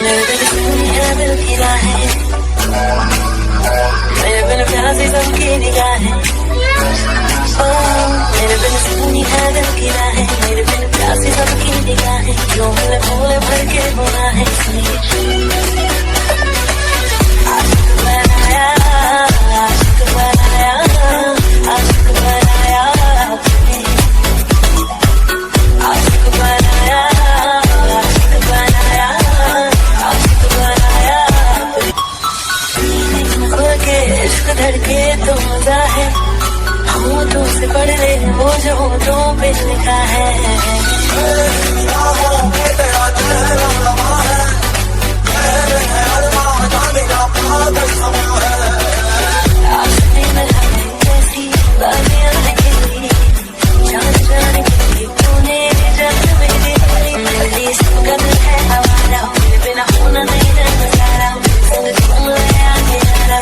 मेरे बिन सुनी है दिल की राहें, मेरे बिन प्यासी सबकी निगाहें। मेरे बिन सुनी है दिल की राहें, मेरे बिन प्यासी सबकी निगाहें। क्यों मिले भूले भर के गुनाहें। आशिक बनाया, आशिक बनाया, आशिक बनाया, आशिक बनाया, आशिक बनाया, आशिक बनाया। खोल के इश्क धड़के तो मजा है, होठों से पढ़ ले वो जो होठों पे लिखा है। आशिकी में हमें कैसी बातियां निकली, जान जाने के लिए तूने जान मेरी मेरी सुगंध है हवाला। मेरे बिना होना नहीं है नजारा, संग तुम ले आके जरा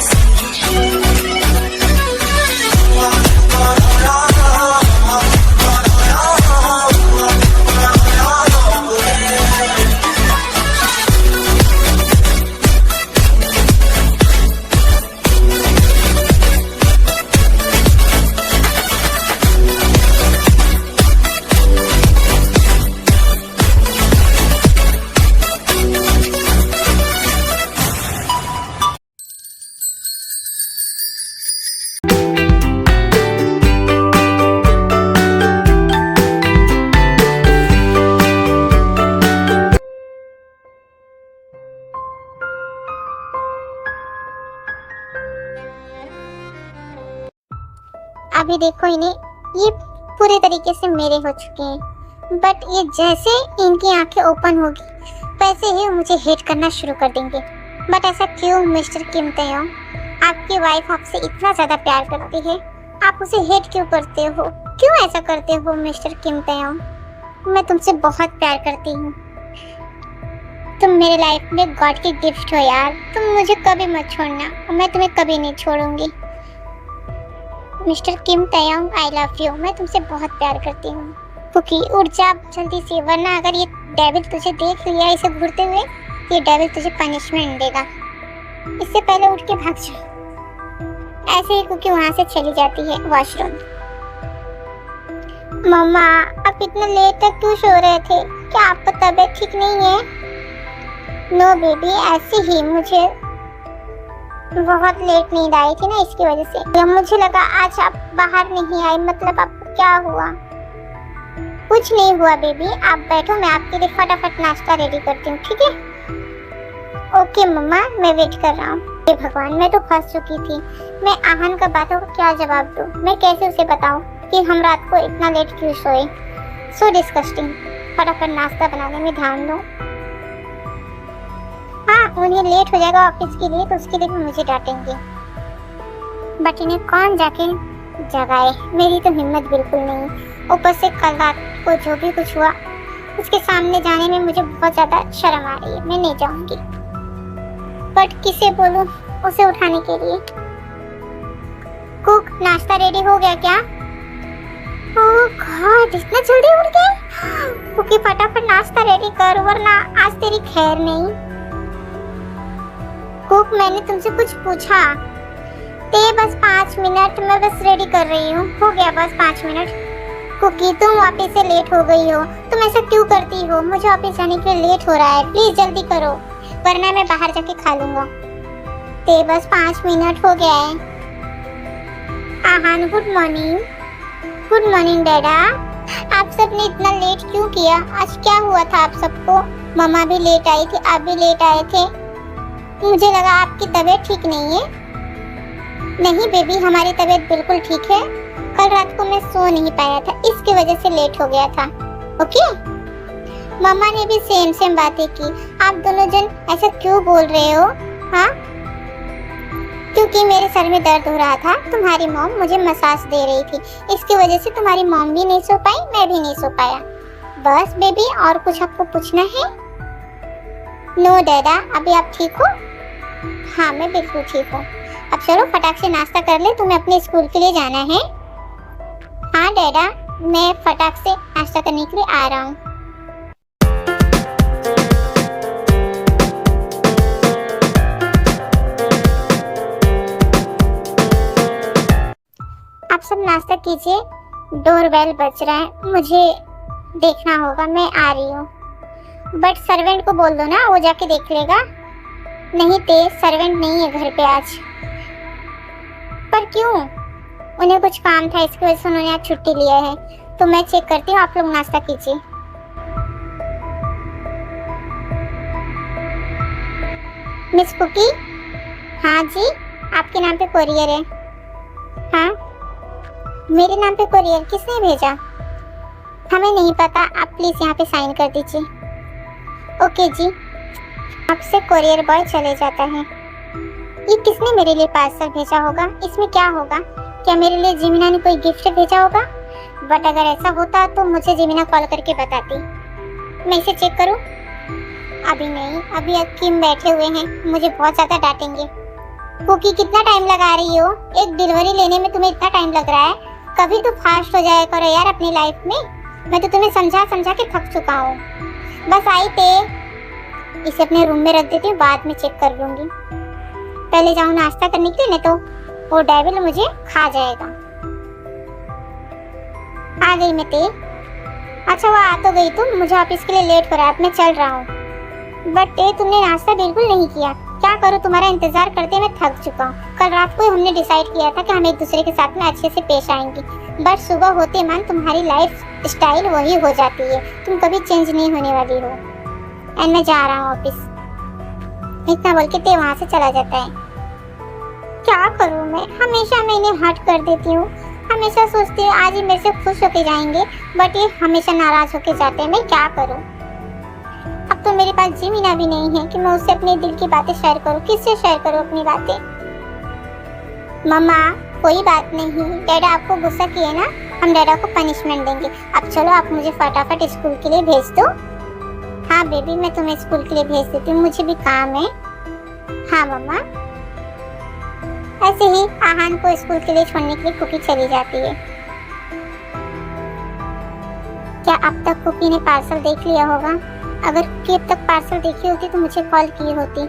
अभी देखो इन्हें, ये पूरे तरीके से मेरे हो चुके हैं, बट ये जैसे इनकी आंखें ओपन होगी वैसे ही मुझे हेट करना शुरू कर देंगे। बट ऐसा क्यों मिस्टर किम तयोंग? आपकी वाइफ आपसे इतना ज़्यादा प्यार करती है, आप उसे हेट क्यों करते हो? क्यों ऐसा करते हो मिस्टर किम तयोंग? मैं तुमसे बहुत प्यार करती हूँ, तुम मेरे लाइफ में गॉड की गिफ्ट हो यार। तुम मुझे कभी मत छोड़ना, मैं तुम्हें कभी नहीं छोड़ूंगी। Mister Kim Taeyong, I love you. मैं तुमसे बहुत प्यार करती हूँ। कुकी उठ जा जल्दी से, वरना अगर ये डेविल तुझे देख लिया इसे घूरते हुए, ये डेविल तुझे पनिशमेंट देगा। इससे पहले उठ के भाग जा। ऐसे ही कुकी वहाँ से चली जाती है वॉशरूम। मम्मा आप इतना लेट तक क्यों सो रहे थे? क्या आपका तबीयत ठीक नहीं है? नो बेबी, ऐसे ही मुझे बहुत लेट नींद आई थी ना, इसकी वजह से। या मुझे लगा आज आप बाहर नहीं आए, मतलब आपको क्या हुआ? कुछ नहीं हुआ बेबी, आप बैठो, मैं आपके लिए फटाफट नाश्ता रेडी करती हूँ, ठीक है? ओके मम्मा, मैं वेट कर रहा हूँ। हे भगवान, मैं तो फंस चुकी थी। मैं आहन का बातों को क्या जवाब दूँ? मैं कैसे उसे बताऊँ कि हम रात को इतना लेट क्यों सोए? सो डिस्कस्टिंग। फटाफट नाश्ता बनाने में ध्यान दो। हाँ, उन्हें लेट हो जाएगा ऑफिस के लिए तो उसके लिए भी मुझे डांटेंगे, बट इन्हें कौन जाके जगाए? मेरी तो हिम्मत बिल्कुल नहीं। ऊपर से कल रात को जो भी कुछ हुआ उसके सामने जाने में मुझे बहुत ज़्यादा शर्म आ रही है। मैं नहीं जाऊंगी, बट किसे बोलूं उसे उठाने के लिए? कुक, नाश्ता रेडी हो गया क्या? ओह गॉड, इतना जल्दी उठ गए? कुकी फटाफट नाश्ता रेडी कर, वरना आज तेरी खैर नहीं। कुक, मैंने तुमसे कुछ पूछा? ते बस 5 मिनट, मैं बस रेडी कर रही हूँ। हो गया बस 5 मिनट। कुकी, तुम ऑफिस से लेट हो गई हो, तुम ऐसा क्यों करती हो? मुझे ऑफिस जाने के लिए लेट हो रहा है, प्लीज जल्दी करो, वरना मैं बाहर जाके खा लूंगा। ते बस 5 मिनट हो गया है। Ahan, good morning. Good morning dada. आप सबने इतना लेट क्यों किया? आज क्या हुआ था आप सबको? मम्मा भी लेट आई थी, आप भी लेट आए थे। मुझे लगा आपकी तबीयत ठीक नहीं है। नहीं बेबी, हमारी तबीयत बिल्कुल ठीक है। कल रात को मैं सो नहीं पाया था, इसकी वजह से लेट हो गया था। ओके? मम्मा ने भी सेम बातें की। आप दोनों जन ऐसा क्यों बोल रहे हो? हाँ, क्योंकि मेरे सर में दर्द हो रहा था, तुम्हारी मॉम मुझे मसाज दे रही थी, इसकी वजह से तुम्हारी मॉम भी नहीं सो पाई, मैं भी नहीं सो पाया। बस बेबी, और कुछ आपको पूछना है? नो डैडा, अभी आप ठीक हो? हाँ, मैं बिल्कुल ठीक हूँ। अब चलो फटाक से नाश्ता कर ले, तुम्हें अपने स्कूल के लिए जाना है। हाँ डैडा, मैं फटाक से नाश्ता करने के लिए आ रहा हूँ। आप सब नाश्ता कीजिए, डोरबेल बज रहा है, मुझे देखना होगा, मैं आ रही हूँ। बट सर्वेंट को बोल दो ना, वो जाके देख लेगा। नहीं ते सर्वेंट नहीं है घर पे आज। पर क्यों? उन्हें कुछ काम था, इसकी वजह से उन्होंने आज छुट्टी लिया है। तो मैं चेक करती हूँ, आप लोग नाश्ता कीजिए। Miss Cookie? हाँ जी, आपके नाम पे कोरियर है। हाँ, मेरे नाम पे कोरियर किसने भेजा? हमें नहीं पता, आप प्लीज यहाँ पे साइन कर दीजिए। ओके जी। आपसे कोरियर बॉय चले जाता है। ये किसने मेरे लिए पार्सल भेजा होगा? इसमें क्या होगा? क्या मेरे लिए जिमिना ने कोई गिफ्ट भेजा होगा? बट अगर ऐसा होता तो मुझे जिमिना कॉल करके बताती। मैं इसे चेक करूं? अभी नहीं, अभी अकीम बैठे हुए हैं, मुझे बहुत ज्यादा डांटेंगे। कुकी कितना टाइम लगा रही हो? एक डिलीवरी लेने में तुम्हें इतना टाइम लग रहा है? कभी तो फास्ट हो जाया करो यार अपनी लाइफ में। मैं तो तुम्हें समझा समझा के थक चुका हूँ। बस आई थे, इसे अपने रूम में रख देती हूँ, बाद में चेक कर लूंगी। पहले जाऊँ नाश्ता करने के लिए, नहीं तो वो डेविल मुझे खा जाएगा। आ गई मैं ते। अच्छा वो आ तो गई तुम, मुझे ऑफिस के लिए लेट हो रहा है, अब मैं चल रहा हूँ। बट ते तुमने नाश्ता बिल्कुल नहीं किया। क्या करूँ, तुम्हारा इंतजार करते मैं थक चुका हूँ। कल रात को हमने डिसाइड किया था कि हम एक दूसरे के साथ में अच्छे से पेश आएंगे, बट सुबह होते मन तुम्हारी लाइफ स्टाइल वही हो जाती है, तुम कभी चेंज नहीं होने वाली हो। एंड मैं जा रहा हूँ ऑफिस। इतना बोल के ते वहाँ से चला जाता है। क्या करूँ मैं, हमेशा मैं इन्हें हर्ट कर देती हूँ। हमेशा सोचती हूँ आज ही मेरे से खुश होके जाएंगे, बट ये हमेशा नाराज होके जाते हैं। मैं क्या करूँ? अब तो मेरे पास जिमिना भी नहीं है कि मैं उससे अपने दिल की बातें शेयर करूँ। किससे शेयर करूँ अपनी बातें? मम्मा कोई बात नहीं, डैडा आपको गुस्सा किए ना, हम डैडा को पनिशमेंट देंगे। अब चलो आप मुझे फटाफट स्कूल के लिए भेज दो। हाँ बेबी, मैं तुम्हें स्कूल के लिए भेज देती हूँ, मुझे भी काम है। हाँ मम्मा। ऐसे ही आहान को स्कूल के लिए छोड़ने के लिए कुकी चली जाती है। क्या अब तक कुकी ने पार्सल देख लिया होगा? अगर कुकी अब तक पार्सल देखी होती तो मुझे कॉल की होती।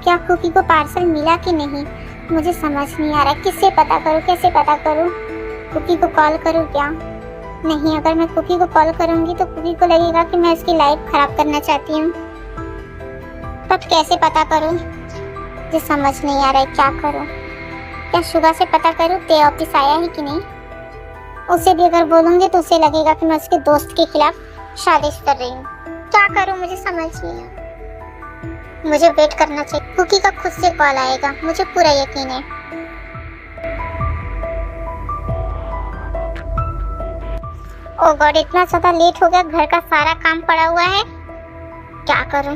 क्या कुकी को पार्सल मिला कि नहीं, मुझे समझ नहीं आ रहा। किससे पता करूँ, कैसे पता करूँ? कुकी को कॉल करूँ क्या? नहीं, अगर मैं कुकी को कॉल करूँगी तो कुकी को लगेगा कि मैं उसकी लाइफ खराब करना चाहती हूँ। तब कैसे पता करूँ, मुझे समझ नहीं आ रहा है क्या करूँ। क्या शुगा से पता करूँ ते ऑफिस आया है कि नहीं? उसे भी अगर बोलूँगी तो उसे लगेगा कि मैं उसके दोस्त के खिलाफ साजिश कर रही हूँ। क्या करूँ, मुझे समझ नहीं आ। मुझे वेट करना चाहिए, कुकी का खुद से कॉल आएगा, मुझे पूरा यकीन है। ओह गॉड, इतना ज्यादा लेट हो गया, घर का सारा काम पड़ा हुआ है। क्या करूं?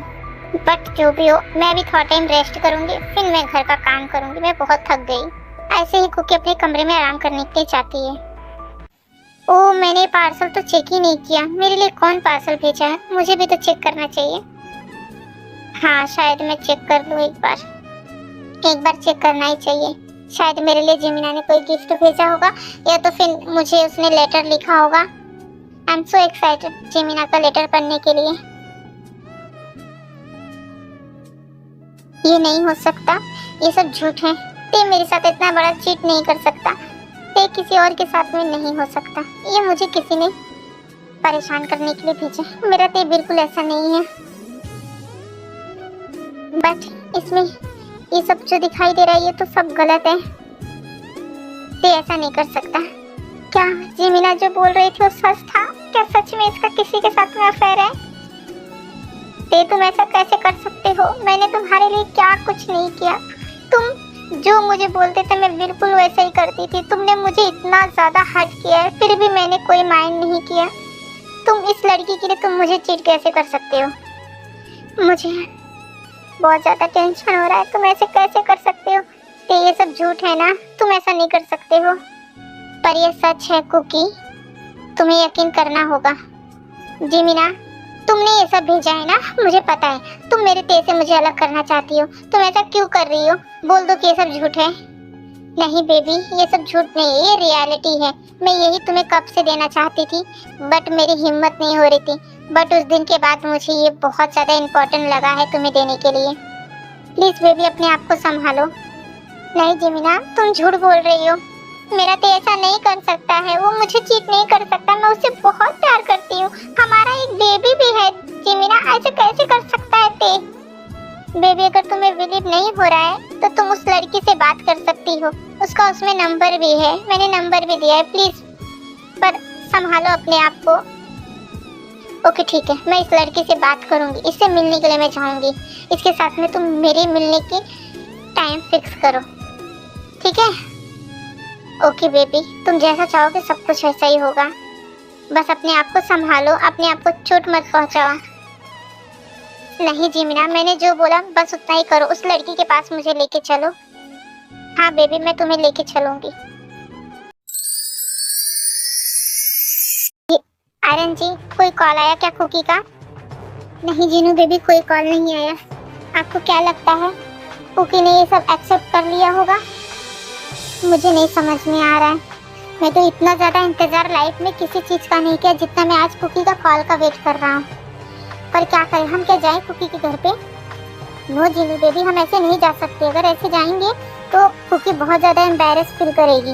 बट जो भी हो, मैं भी थोड़ा टाइम रेस्ट करूंगी, फिर मैं घर का काम करूंगी। मैं बहुत थक गई। ऐसे ही कुकी अपने कमरे में आराम करने के लिए जाती है। ओह, मैंने पार्सल तो चेक ही नहीं किया। मेरे लिए कौन पार्सल भेजा है, मुझे भी तो चेक करना चाहिए। हाँ, शायद मैं चेक कर लूँ एक बार चेक करना ही चाहिए। शायद मेरे लिए जिमिना ने कोई गिफ्ट भेजा होगा, या तो फिर मुझे उसने लेटर लिखा होगा। आई एम सो एक्साइटेड जिमिना का लेटर पढ़ने के लिए। ये नहीं हो सकता, ये सब झूठ है। ते मेरे साथ इतना बड़ा चीट नहीं कर सकता। ते किसी और के साथ में नहीं हो सकता। ये मुझे किसी ने परेशान करने के लिए भेजा। मेरा ते बिल्कुल ऐसा नहीं है। बट इसमें ये सब जो दिखाई दे रहा है ये तो सब गलत है। ते ऐसा नहीं कर सकता। क्या जिमिना जो बोल रही थी वो सच था? क्या सच में इसका किसी के साथ में अफेयर है? ते तुम ऐसा कैसे कर सकते हो? मैंने तुम्हारे लिए क्या कुछ नहीं किया। तुम जो मुझे बोलते थे मैं बिल्कुल वैसा ही करती थी। तुमने मुझे इतना ज्यादा हर्ट किया है, फिर भी मैंने कोई माइंड नहीं किया। तुम इस लड़की के लिए तुम मुझे चीट कैसे कर सकते हो? मुझे बहुत ज्यादा टेंशन हो रहा है। तुम ऐसे कैसे कर सकते हो? ते ये सब झूठ है ना, तुम ऐसा नहीं कर सकते हो। पर ये सच है कुकी, तुम्हें यकीन करना होगा। जिमिना, तुमने ये सब भेजा है ना, मुझे पता है। तुम मेरे ते से मुझे अलग करना चाहती हो। तुम ऐसा क्यों कर रही हो? बोल दो कि ये सब झूठ है। नहीं बेबी, ये सब झूठ नहीं है, ये रियलिटी है। मैं यही तुम्हें कब से देना चाहती थी, बट मेरी हिम्मत नहीं हो रही थी। बट उस दिन के बाद मुझे ये बहुत ज़्यादा इम्पोर्टेंट लगा है तुम्हें देने के लिए। प्लीज़ बेबी, अपने आप को संभालो। नहीं जिमिना, तुम झूठ बोल रही हो। मेरा तो ऐसा नहीं कर सकता है, वो मुझे चीट नहीं कर सकता, मैं उससे बहुत प्यार करती हूँ, हमारा एक बेबी भी है। जिमीना ऐसे कैसे कर सकता है ते? बेबी अगर तुम्हें बिलीव नहीं हो रहा है तो तुम उस लड़की से बात कर सकती हो, उसका उसमें नंबर भी है, मैंने नंबर भी दिया है, प्लीज पर संभालो अपने आप को। ओके ठीक है, मैं इस लड़की से बात करूंगी, इससे मिलने के लिए मैं चाहूंगी, इसके साथ में तुम मेरे मिलने की टाइम फिक्स करो, ठीक है? ओके बेबी, तुम जैसा चाहोगे सब कुछ वैसा ही होगा, बस अपने आप को संभालो, अपने आप को चोट मत पहुंचाओ। नहीं जिमीना, मैंने जो बोला बस उतना ही करो, उस लड़की के पास मुझे लेके चलो। हाँ बेबी, मैं तुम्हें लेके चलूंगी। आर्यन जी, कोई कॉल आया क्या कुकी का? नहीं जीनू बेबी, कोई कॉल नहीं आया। आपको क्या लगता है कुकी ने ये सब एक्सेप्ट कर लिया होगा? मुझे नहीं समझ में आ रहा है। मैं तो इतना ज्यादा इंतजार लाइफ में किसी चीज का नहीं किया जितना मैं आज कुकी का कॉल का वेट कर रहा हूँ। पर क्या करें, हम क्या जाएं कुकी के घर पे? नो जीनू बेबी, हम ऐसे नहीं जा सकते, अगर ऐसे जाएंगे तो कुकी बहुत ज्यादा एम्बैरेस फील करेगी।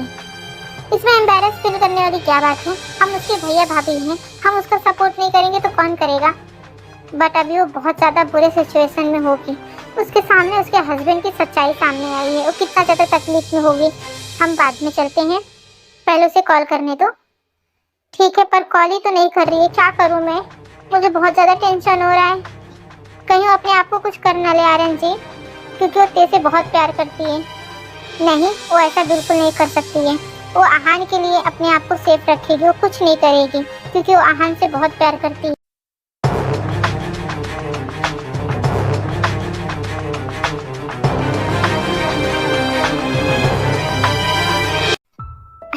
इसमें एम्बैरेस फील करने वाली क्या बात है, हम उसके भैया भाभी हैं, हम उसका सपोर्ट नहीं करेंगे तो कौन करेगा? बट अभी वो बहुत ज्यादा बुरे सिचुएशन में होगी, उसके सामने उसके हस्बैंड की सच्चाई सामने आई है, वो कितना ज्यादा तकलीफ में होगी। हम बाद में चलते हैं, पहले उसे कॉल करने दो। ठीक है, पर कॉल ही तो नहीं कर रही है, क्या करूँ मैं? मुझे बहुत ज्यादा टेंशन हो रहा है, कहीं अपने आप को कुछ कर ना ले आर्यन जी, क्योंकि वो ते से बहुत प्यार करती है। नहीं, वो ऐसा बिल्कुल नहीं कर सकती है, वो आहान के लिए अपने आप को सेफ रखेगी, वो कुछ नहीं करेगी क्योंकि वो आहान से बहुत प्यार करती है।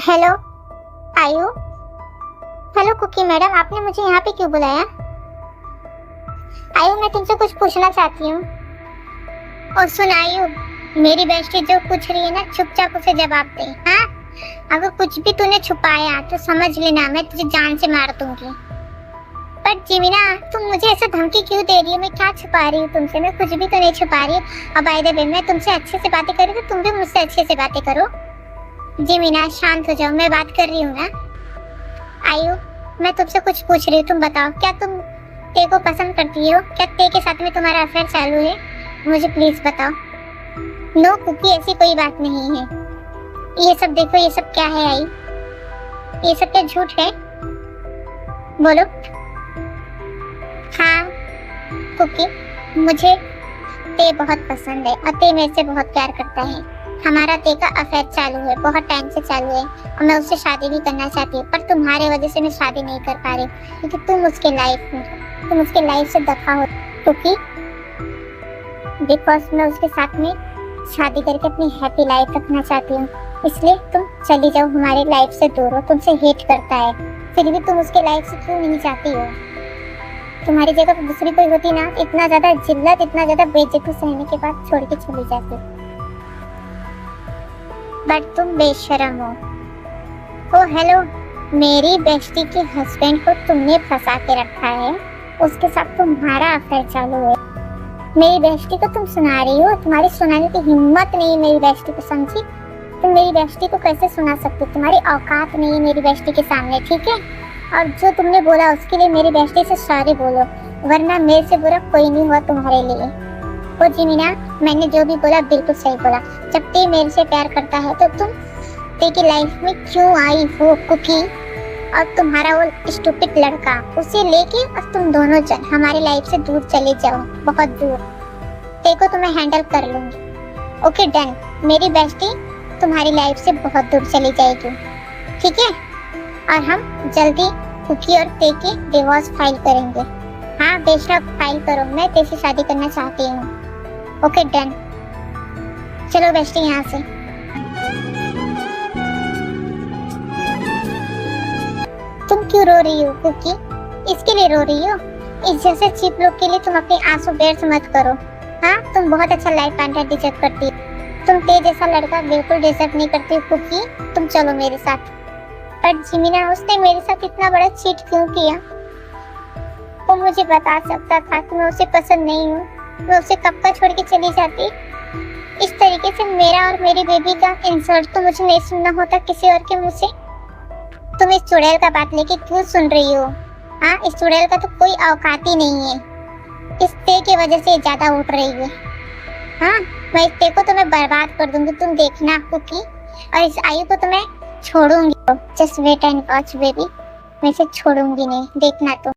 हेलो आयु। हेलो कुकी मैडम, आपने मुझे यहाँ पे क्यों बुलाया? आयु, मैं तुमसे कुछ पूछना चाहती हूँ। और सुन आयु, मेरी बेस्टी जो पूछ रही है ना, चुपचाप उसे जवाब दे। हाँ, अगर कुछ भी तूने छुपाया तो समझ लेना मैं तुझे जान से मार दूंगी। पर जिमीना, तुम मुझे ऐसे धमकी क्यों दे रही हो? मैं क्या छुपा रही हूँ तुमसे? मैं कुछ भी तो नहीं छुपा रही। अब बाय द वे, मैं तुमसे अच्छे से बातें कर रही हूँ, तुम भी मुझसे अच्छे से बातें करो। जिमीना शांत हो जाओ, मैं बात कर रही हूँ ना। आयु, मैं तुमसे कुछ पूछ रही हूँ, तुम बताओ, क्या तुम ते को पसंद करती हो? क्या ते के साथ में तुम्हारा अफेयर चालू है? मुझे प्लीज बताओ। नो कुकी, ऐसी कोई बात नहीं है। ये सब देखो, ये सब क्या है आई? ये सब क्या झूठ है? बोलो। हाँ कुकी, मुझे ते बहुत पसंद है और ते मेरे से बहुत प्यार करता है। हमारा ते का अफेयर चालू है, बहुत टाइम से चालू है और मैं उससे शादी भी करना चाहती हूँ, पर तुम्हारे वजह से मैं शादी नहीं कर पा रही क्योंकि तुम उसके लाइफ में, तुम उसके लाइफ से दफा हो। क्योंकि बिकॉज मैं उसके साथ में शादी करके अपनी हैप्पी लाइफ रखना चाहती हूँ, इसलिए तुम चली जाओ हमारे लाइफ से दूर। हो तुमसे हेट करता है, फिर भी तुम उसके लाइफ से क्यों नहीं चाहती हो? तुम्हारी जगह पर दूसरी कोई होती ना, इतना ज्यादा जिल्लत, इतना ज्यादा बेइज्जती सहने के बाद छोड़ के चली जाती। बट तुम बेशरम हो। ओ हेलो, मेरी बेस्टी के हस्बैंड को तुमने फंसा के रखा है, उसके साथ तुम्हारा अफेयर चालू है। मेरी बेस्टी को तुम सुना रही हो, तुम्हारी सुनाने की हिम्मत नहीं मेरी बेस्टी को, समझी? तुम मेरी बेस्टी को कैसे सुना सकती? तुम्हारी औकात नहीं है मेरी बेस्टी के सामने, ठीक है? और जो तुमने बोला उसके लिए मेरी बेस्टी से सॉरी बोलो, वरना मेरे से बुरा कोई नहीं हुआ तुम्हारे लिए। ओ जिमीना, मैंने जो भी बोला बिल्कुल सही बोला। जब ते मेरे से प्यार करता है तो तुम ते की लाइफ में क्यों आई हो कुकी? और तुम्हारा वो स्टूपिड लड़का, उसे लेके और तुम दोनों जन हमारी लाइफ से दूर चले जाओ, बहुत दूर। ते को तो मैं हैंडल कर लूंगी। ओके डन, मेरी बेस्टी तुम्हारी लाइफ से बहुत दूर चली जाएगी, ठीक है? और हम जल्दी कुकी और ते की डिवोर्स फाइल करेंगे। हाँ बेशक फाइल करो, मैं ते से शादी करना चाहती हूँ। ओके डन, चलो बेस्टी यहाँ से। तुम क्यों रो रही हो कुकी? इसके लिए रो रही हो? इस जैसे चीप लोग के लिए तुम अपने आंसू व्यर्थ मत करो। हाँ, तुम बहुत अच्छा लाइफ पार्टनर डिजर्व करती हो, तुम ते जैसा लड़का बिल्कुल डिजर्व नहीं करती हो कुकी। तुम चलो मेरे साथ। पर जिमीना, उसने मेरे साथ इतना बड़ा चीट क्यों किया? वो मुझे बता सकता था कि मैं उसे पसंद नहीं हूँ, मैं उसे कब का छोड़ के चली जाती। इस तरीके से मेरा और मेरी बेबी का इंसल्ट तो मुझे नहीं सुनना होता किसी और के मुंह से। तुम इस चुड़ैल का बात लेके क्यों सुन रही हो? हाँ, इस चुड़ैल का तो कोई औकात ही नहीं है। इस ते की वजह से ज्यादा उठ रही है। हाँ, मैं इस ते को तुम्हें बर्बाद कर दूंगी, तुम देखना कुकी। और इस आयु को तो मैं छोड़ूंगी। Just wait and watch baby, मैं इसे छोड़ूंगी नहीं, देखना तुम।